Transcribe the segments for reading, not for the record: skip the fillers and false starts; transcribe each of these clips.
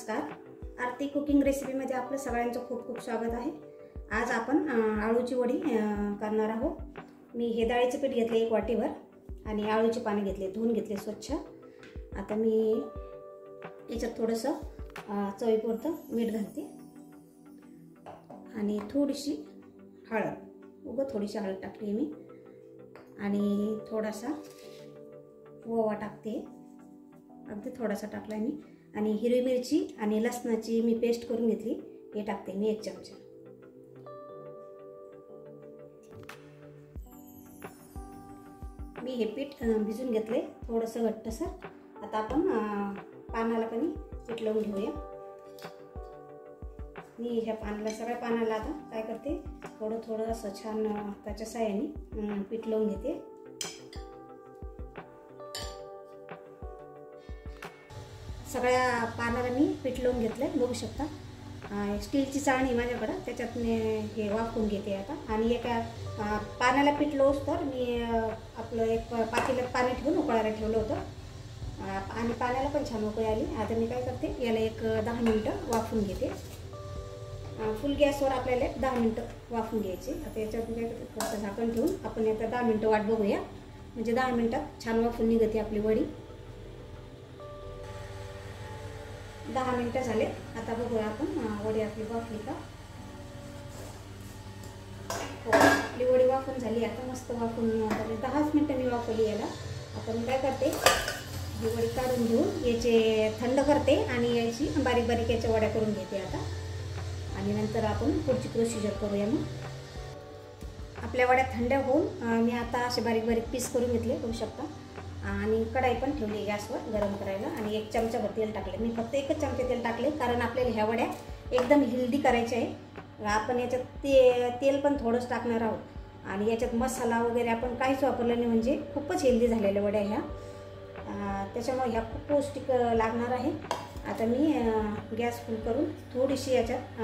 नमस्कार. आरती कुकिंग रेसिपीमध्ये आपलं सगळ्यांचं खूप खूप स्वागत आहे. आज आपण आळूची वडी करणार आहोत. मी हे डाळीचे पीठ घेतले 1 वाटीवर आणि आळूचे पाने घेतले, धुवून घेतले स्वच्छ. आता मी याच्यात थोडंसं चवीपुरतं मीठ घालते आणि थोडीशी हळद, थोडीशी हळद टाकली मी आणि थोडासा ओवा टाकते, अगदी थोडासा टाकला मी. आणि हिरवी मिरची आणि लसणाची मी पेस्ट करून घेतली, हे टाकते मी 1 चमचा. मी हे पीठ भिजून घेतले थोडंसं घट्टसर. आता आपण पानाला पण पीठ लावून घेऊया. मी ह्या पानाला, सगळ्या पानाला आता काय करते, थोडं थोडं असं छान त्याच्या साहाय्याने पीठ लावून घेते. सगळ्या पानाला मी पीठ लावून घेतलंय, बघू शकता. स्टीलची चाळणी माझ्याकडं, त्याच्यात मी हे वाफवून घेते आता. आणि एका पानाला पीठ लावूस तर मी आपलं एक पातेल्यात पाणी ठेवून उकळायला ठेवलं होतं आणि पाण्याला पण छान उकळी आली. आता मी काय करते, याला एक 10 मिनिटं वाफवून घेते. फुल गॅसवर आपल्याला 10 मिनिटं वाफवून घ्यायचे. आता याच्यात मी काय करते, थोडंसं झाकण ठेवून आपण आता 10 मिनिटं वाट बघूया. म्हणजे 10 मिनिटात छान वाफवून निघते आपली वडी. 10 मिनिटं झाले. आता बघूया आपण वडी आपली वाफली का. हो, आपली वडी वाफून झाली. आता मस्त वाफून 10 मिनिटं मी वाफवली याला. आता मी काय करते, ही वडी काढून घेऊन याचे थंड करते आणि याची बारीक बारीक याच्या वड्या करून घेते आता. आणि नंतर आपण पुढची प्रोसिजर करूया. मग आपल्या वड्या थंड होऊन मी आता असे बारीक बारीक पीस करून घेतले, बघू शकता. आणि कढाई पण ठेवली गॅसवर गरम करायला आणि 1 चमचाभर तेल टाकले. मी फक्त 1च चमचा तेल टाकले, कारण आपल्याला ह्या वड्या एकदम हेल्दी करायच्या आहे. आपण याच्यात तेल पण थोडंच टाकणार आहोत आणि याच्यात मसाला वगैरे आपण काहीच वापरलं नाही, म्हणजे खूपच हेल्दी झालेल्या वड्या ह्या. त्याच्यामुळे ह्या खूप पौष्टिक लागणार आहे. आता मी गॅस फुल करून थोडीशी याच्यात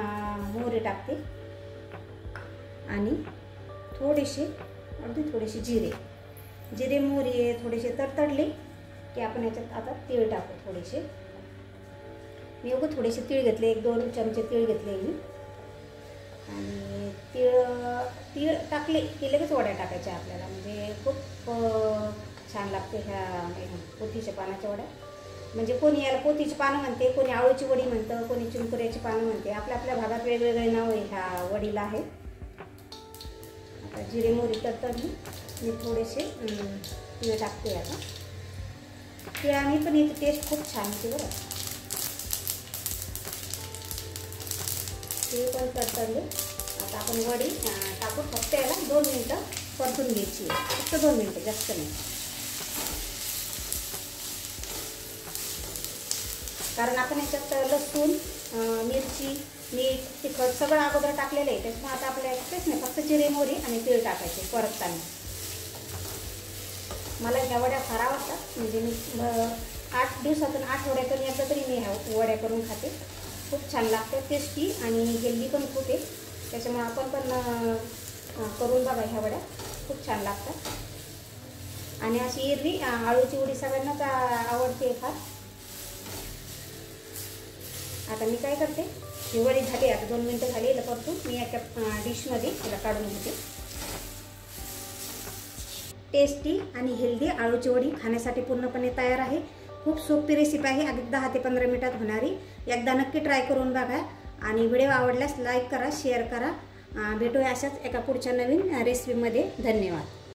मोहरी टाकते आणि अगदी थोडेसे जिरे मोहरी थोडेसे तडतडले की आपण याच्यात आता तीळ टाकू थोडेसे. मी थोडेसे तीळ घेतले, 1-2 चमचे तीळ घेतले मी. आणि तीळ टाकले की लगेच वड्या टाकायच्या आपल्याला, म्हणजे खूप छान लागते ह्या पोथीच्या पानाच्या वड्या. म्हणजे कोणी याला पोथीची पानं म्हणते, कोणी आळूची वडी म्हणतं, कोणी चिंकुऱ्याची पानं म्हणते. आपल्या भागात वेगवेगळे नाव ह्या वडीला आहे. आता जिरे मोहरी तडतडली, मी थोडेसे तीळ टाकते आता. तिळाने पण याची टेस्ट खूप छान होते बरं. तीळ पण तडतडले. आता आपण वडी टाकून फक्त याला 2 मिनिटं परतून घ्यायची आहे, फक्त 2 मिनिटं, जास्त नाही. कारण आपण याच्यात लसूण, मिरची, मीठ, तिखट सगळं अगोदर टाकलेलं आहे. त्याच्यामुळे आता आपल्याला तेच नाही, फक्त जिरे मोहरी आणि तीळ टाकायचे परतताना. मला ह्या वड्या फार आवडतात. म्हणजे मी 8 दिवसातून 8 वड्यातून एकदा तरी मी ह्या वड्या करून खाते. खूप छान लागते, टेस्टी आणि हेल्दी पण खूप आहे. त्याच्यामुळे आपण पण करून बघा, ह्या वड्या खूप छान लागतात. आणि अशी एरवी आळूची वडी सगळ्यांनाच आवडते फार. आता मी काय करते, ही वडी झाली, आता 2 मिनिटं झाली. याला परतून मी एका डिशमध्ये तिला काढून घेते. टेस्टी आणि हेल्दी आळूची वडी खाण्यासाठी पूर्णपणे तयार आहे. खूप सोपी रेसिपी आहे, अगदी 10 ते 15 मिनिटात होणारी. एकदा नक्की ट्राय करून बघा आणि व्हिडिओ आवडल्यास लाईक करा, शेअर करा. भेटूया अशाच एका पुढच्या नवीन रेसिपीमध्ये. धन्यवाद.